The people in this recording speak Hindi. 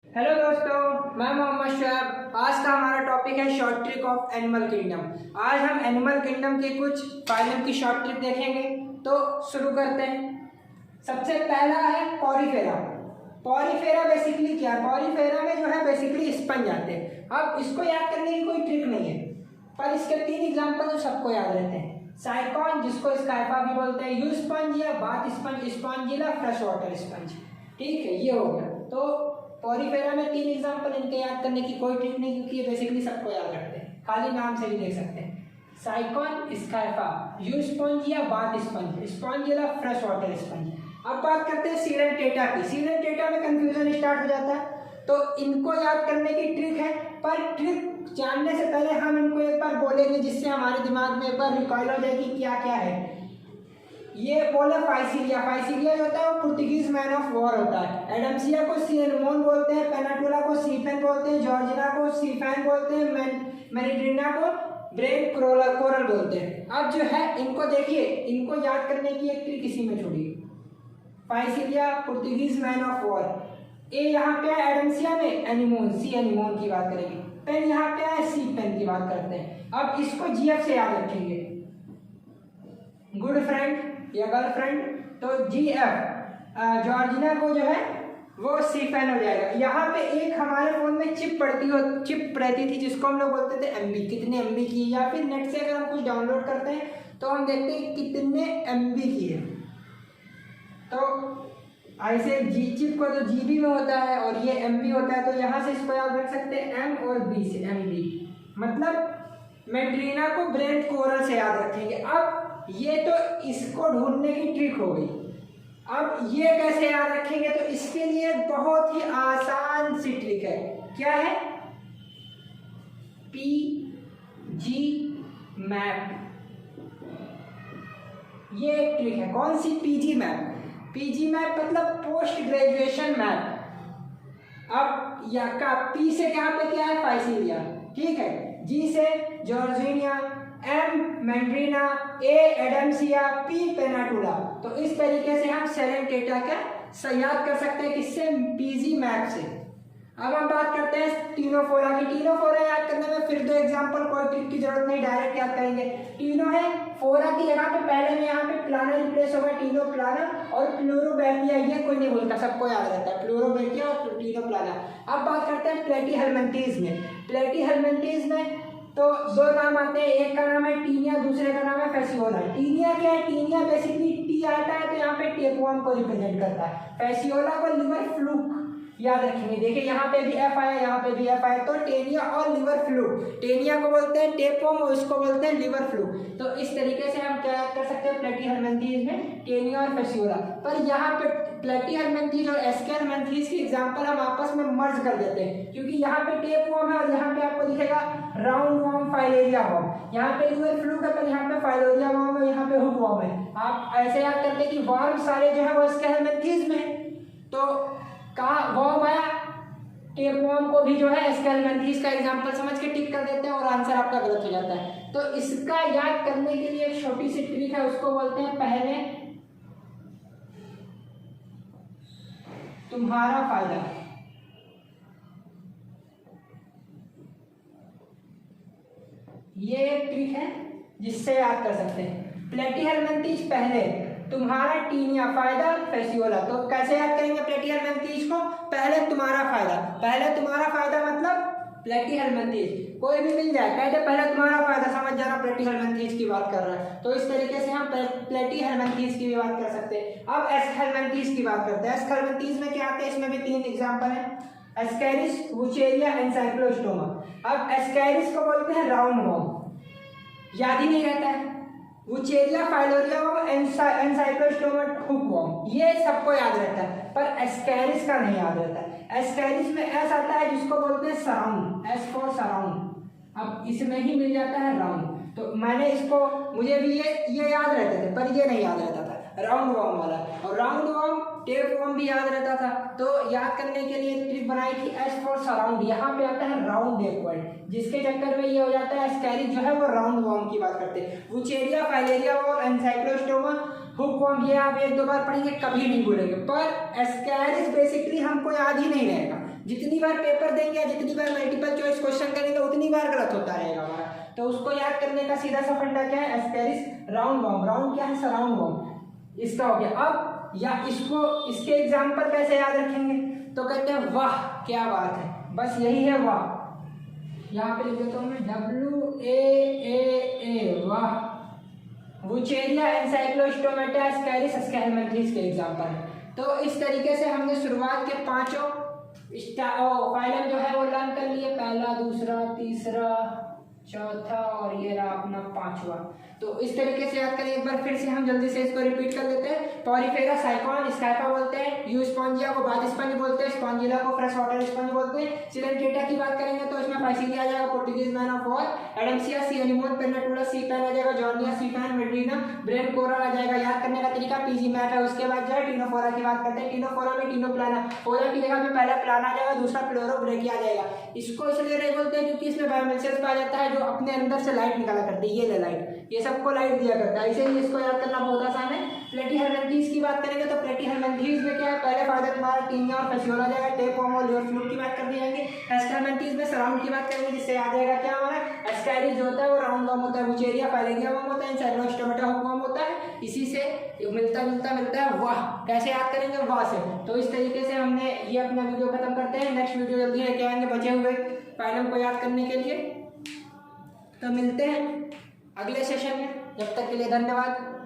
हेलो दोस्तों, मैं मोहम्मद शुएब। आज का हमारा टॉपिक है short trick of animal kingdom. आज हम एनिमल किंगडम के कुछ फाइलम की शॉर्ट ट्रिक देखेंगे। तो शुरू करते हैं। सबसे पहला है पॉरीफेरा। पॉरीफेरा बेसिकली क्या है? पॉरीफेरा में जो है बेसिकली स्पंज आते हैं। अब इसको याद करने की कोई ट्रिक नहीं है, पर इसके 3 एग्जाम्पल तो सबको याद रहते हैं। साइकॉन, जिसको स्काइफा भी बोलते हैं, यू स्पंज या bath sponge, स्पंजिला, fresh water sponge. ठीक है, ये हो गया। तो पॉरीफेरा में 3 एग्जाम्पल, इनके याद करने की कोई ट्रिक नहीं, क्योंकि ये बेसिकली सबको याद रखते हैं, खाली नाम से भी देख सकते हैं। साइकॉन, स्काइफा, यू स्पंज या bath sponge, स्पंजिला, fresh water sponge. अब बात करते हैं सीलन टेटा की। सीलन टेटा में कंफ्यूजन स्टार्ट हो जाता है, तो इनको याद करने की ट्रिक है, पर ट्रिक जानने से पहले हम इनको एक बार बोलेंगे, जिससे हमारे दिमाग में एक बार रिकॉइल हो जाए कि क्या क्या है। ये बोले फाइसीलिया। फाइसीलिया जो होता है वो पुर्तगीज मैन ऑफ वॉर होता है। एडम्सिया को सी एनमोन बोलते हैं, पेनाटुला को सीफेन बोलते हैं, जॉर्जिना को सीफैन बोलते हैं, मेरिड्रिना को ब्रेन कोरल बोलते हैं। अब जो है इनको देखिए, इनको याद करने की एक ट्रिक इसी में छोड़ी। फाइसीलिया, पुर्तगीज मैन ऑफ वॉर। ए यहाँ पे है एडम्सिया में एनिमोन, सी एनिमोन की बात करेंगे। पेन यहाँ पे है, सी पेन की बात करते हैं। अब इसको जीएफ से याद रखेंगे, गुड फ्रेंड या गर्लफ्रेंड। तो जीएफ जॉर्जिना को जो है वो सीफेन हो जाएगा। यहाँ पे एक हमारे फोन में चिप रहती थी, जिसको हम लोग बोलते थे एमबी। कितने एमबी की, या फिर नेट से अगर हम कुछ डाउनलोड करते हैं तो हम देखते हैं कितने एमबी की है। तो ऐसे जी चिप को तो जीबी में होता है और ये एमबी होता है, तो यहाँ से इसको याद रख सकते हैं एम और बी से, एमबी। मतलब मेड्रीना को ब्रेन कोरल से याद रखेंगे। अब ये तो इसको ढूंढने की ट्रिक हो गई। अब ये कैसे याद रखेंगे? तो इसके लिए बहुत ही आसान सी ट्रिक है। क्या है? P G map. ये एक ट्रिक है। कौन सी? PG map. पीजी मैप मतलब पोस्ट ग्रेजुएशन मैप। अब या का पी से क्या पे क्या है? फाइसीलिया। ठीक है। जी से जॉर्जिनिया, एम मैंड्रीना, ए एडम्सिया, पी पेनाटुला। तो इस तरीके से हम सेलेन टेटा का याद कर सकते हैं। किससे? पीजी मैप से। अब हम बात करते हैं टीनोफोरा की। टीनोफोरा याद करने में फिर 2 एग्जाम्पल, कोई ट्रिक की जरूरत नहीं, डायरेक्ट याद करेंगे। टीनो है, फोरा की जगह पे पहले में यहाँ पे प्लाना रिप्लेस होगा, टीनो प्लाना। और प्लूरोबैटिया, ये कोई नहीं भूलता, सबको याद रहता है, प्लूरोबैटिया और टीनो प्लाना। अब बात करते हैं प्लेटीहेल्मिंथेस में। प्लेटीहेल्मिंथेस में तो 2 नाम आते हैं, एक का नाम है टीनिया, दूसरे का नाम है फेसियोला। टीनिया क्या है? टीनिया बेसिकली टी आता है, तो यहाँ पे टेपवर्म को रिप्रेजेंट करता है। फेसियोला को लिवर फ्लूक याद रखेंगे। देखिए यहाँ पे भी एफ आया, यहाँ पे भी एफ आया, तो टेनिया और लिवर फ्लूक। टेनिया को बोलते हैं टेपवर्म और उसको बोलते हैं लिवर फ्लूक। तो इस तरीके से हम क्या याद कर सकते हैं प्लेटीहेल्मिंथेस में? टेनिया और फेसियोला। पर यहाँ पे प्लेटीहेल्मिंथेस और एस्केलमेंथेस की एग्जांपल हम आपस में मर्ज कर देते हैं, क्योंकि यहाँ पे टेपवर्म है और यहाँ पे आपको दिखेगा राउंड वर्म, फाइलेरिया वर्म। यहाँ पे लिवर फ्लूक है, पर यहाँ पे फाइलेरिया वर्म है, यहाँ पे हुक वर्म है। आप ऐसे याद करते हैं कि वर्म सारे जो है वो एस्केलमेंथेस में। तो कहाँ वर्म आया? टेपवर्म को भी जो है एस्केलमेंथेस का एग्जांपल समझ के टिक कर देते हैं और आंसर आपका गलत हो जाता है। तो इसका याद करने के लिए एक छोटी सी ट्रिक है, उसको बोलते हैं पहले तुम्हारा फायदा। ये एक ट्रिक है जिससे याद कर सकते हैं। प्लेटीहेल्मिंथेस पहले, तुम्हारा टीनिया, फायदा फेसियोला। तो कैसे याद करेंगे प्लेटीहेल्मिंथेस को? पहले तुम्हारा फायदा। पहले तुम्हारा फायदा मतलब प्लेटीहेल्मिंथेस, कोई भी मिल जाए, कहते पहले तुम्हारा फायदा, समझ जाना प्लेटीहेल्मिंथेस की बात कर रहा है। तो इस तरीके से हम प्लेटीहेल्मिंथेस की भी बात कर सकते हैं। अब एस्केलमेंथेस की बात करते हैं। एस्केलमेंथेस में क्या आता है? इसमें भी 3 एग्जाम्पल है, एस्केरिस, वुचेरिया, एनसाइक्लोस्टोमा। अब एस्केरिस को बोलते हैं राउंड वर्म, याद ही नहीं रहता है। Wuchereria, filaria worm, Ancylostoma, hookworm, ये सबको याद रहता है, पर एस्केरिस का नहीं याद रहता है। एस्केरिस में एस आता है, जिसको बोलते हैं सराउंड, एस फॉर सराउंड। अब इसमें ही मिल जाता है राउंड। तो मैंने इसको, मुझे भी ये याद रहते थे, पर ये नहीं याद रहता था राउंड वर्म वाला। और राउंड वर्म, टेपवर्म भी याद रहता था। तो याद करने के लिए ट्रिक बनाई थी एस फॉर सराउंड। यहाँ पे आता है राउंड बैकवर्ड, जिसके चक्कर में ये हो जाता है एस्केरिस जो है वो राउंड वर्म की बात करते हैं। Wuchereria, filaria worm, Ancylostoma, hookworm, ये आप 1-2 बार पढ़ेंगे, कभी नहीं भूलेंगे। पर एस्केरिस बेसिकली हमको याद ही नहीं रहेगा। जितनी बार पेपर देंगे या जितनी बार मल्टीपल चॉइस क्वेश्चन करेंगे उतनी बार गलत होता रहेगा हमारा। तो उसको याद करने का सीधा सा फंडा क्या है, एस्टेरिस्क राउंड वॉर्म। राउंड क्या है, सराउंड वॉर्म, इसका हो गया। अब या इसको इसके एग्जाम्पल कैसे याद रखेंगे, तो कहते हैं वाह क्या बात है, बस यही है वाह। यहाँ पे लिख देता हूँ मैं WAAA वाह। वुचेरिया एनसाइक्लोस्टोमेटा एस्केरिस स्केलमेंथ्रिस के एग्जाम्पल। तो इस तरीके से हमने शुरुआत के पांचों फाइलम जो है वो लर्न कर लिए, पहला, दूसरा, तीसरा, चौथा और ये रहा अपना पांचवा। तो इस तरीके से याद करें एक बार फिर से हम जल्दी से इसको रिपीट कर लेते हैं। पॉरीफेरा साइकॉन स्काइपा बोलते हैं, यूस्पॉन्जिया को बाथ स्पंज बोलते हैं, स्पॉन्जिला को फ्रेश वाटर स्पंज बोलते हैं। सिलेंट्रेटा की बात करेंगे तो इसमें फाइसीलिया आ जाएगा, Portuguese man of war, Adamsia sea anemone, Pennatula sea pen आ जाएगा, जॉर्निया सी पैन, मेड्रीना, ब्रेन कोरल आ जाएगा। याद करने का तरीका पीजी मैप है। उसके बाद जो है टिनोफोरा की बात करते हैं। टिनोफोरा में टिनोप्लाना, फोरा की जगह पे पहला प्लान आ जाएगा, दूसरा प्लोरोब्रेकिया आ जाएगा। इसको इसलिए नहीं बोलते हैं क्योंकि इसमें बायोमिल्सेस पाया जाता है जो अपने अंदर से लाइट निकाला करती है, ये ले लाइट, ये सबको लाइट दिया करता है, इसीलिए इसको याद करना बहुत आसान है। प्लेटीहेल्मिन्थेस की बात करेंगे तो प्लेटीहेल्मिन्थेस में क्या है, पहले फायदा तुम्हारा टीनिया और फेसियोला आ जाएगा, टेपवर्म और लिवर फ्लूक की बात कर दी जाएंगे। एस्केलमेंथेस में सराउंड की बात करेंगे जिससे याद रहेगा क्या हमारा, एस्केरिस जो होता है वो राउंड वर्म होता है, वुचेरिया फाइलेरिया वर्म होता है, एनसाइक्लोस्टोमेटा हुकवर्म होता है। इसी से मिलता है वाह। कैसे याद करेंगे, वाह से। तो इस तरीके से हमने ये अपना वीडियो खत्म करते हैं। नेक्स्ट वीडियो जल्दी लेके आएंगे बचे हुए फाइलम को याद करने के लिए। तो मिलते हैं अगले सेशन में, जब तक के लिए धन्यवाद।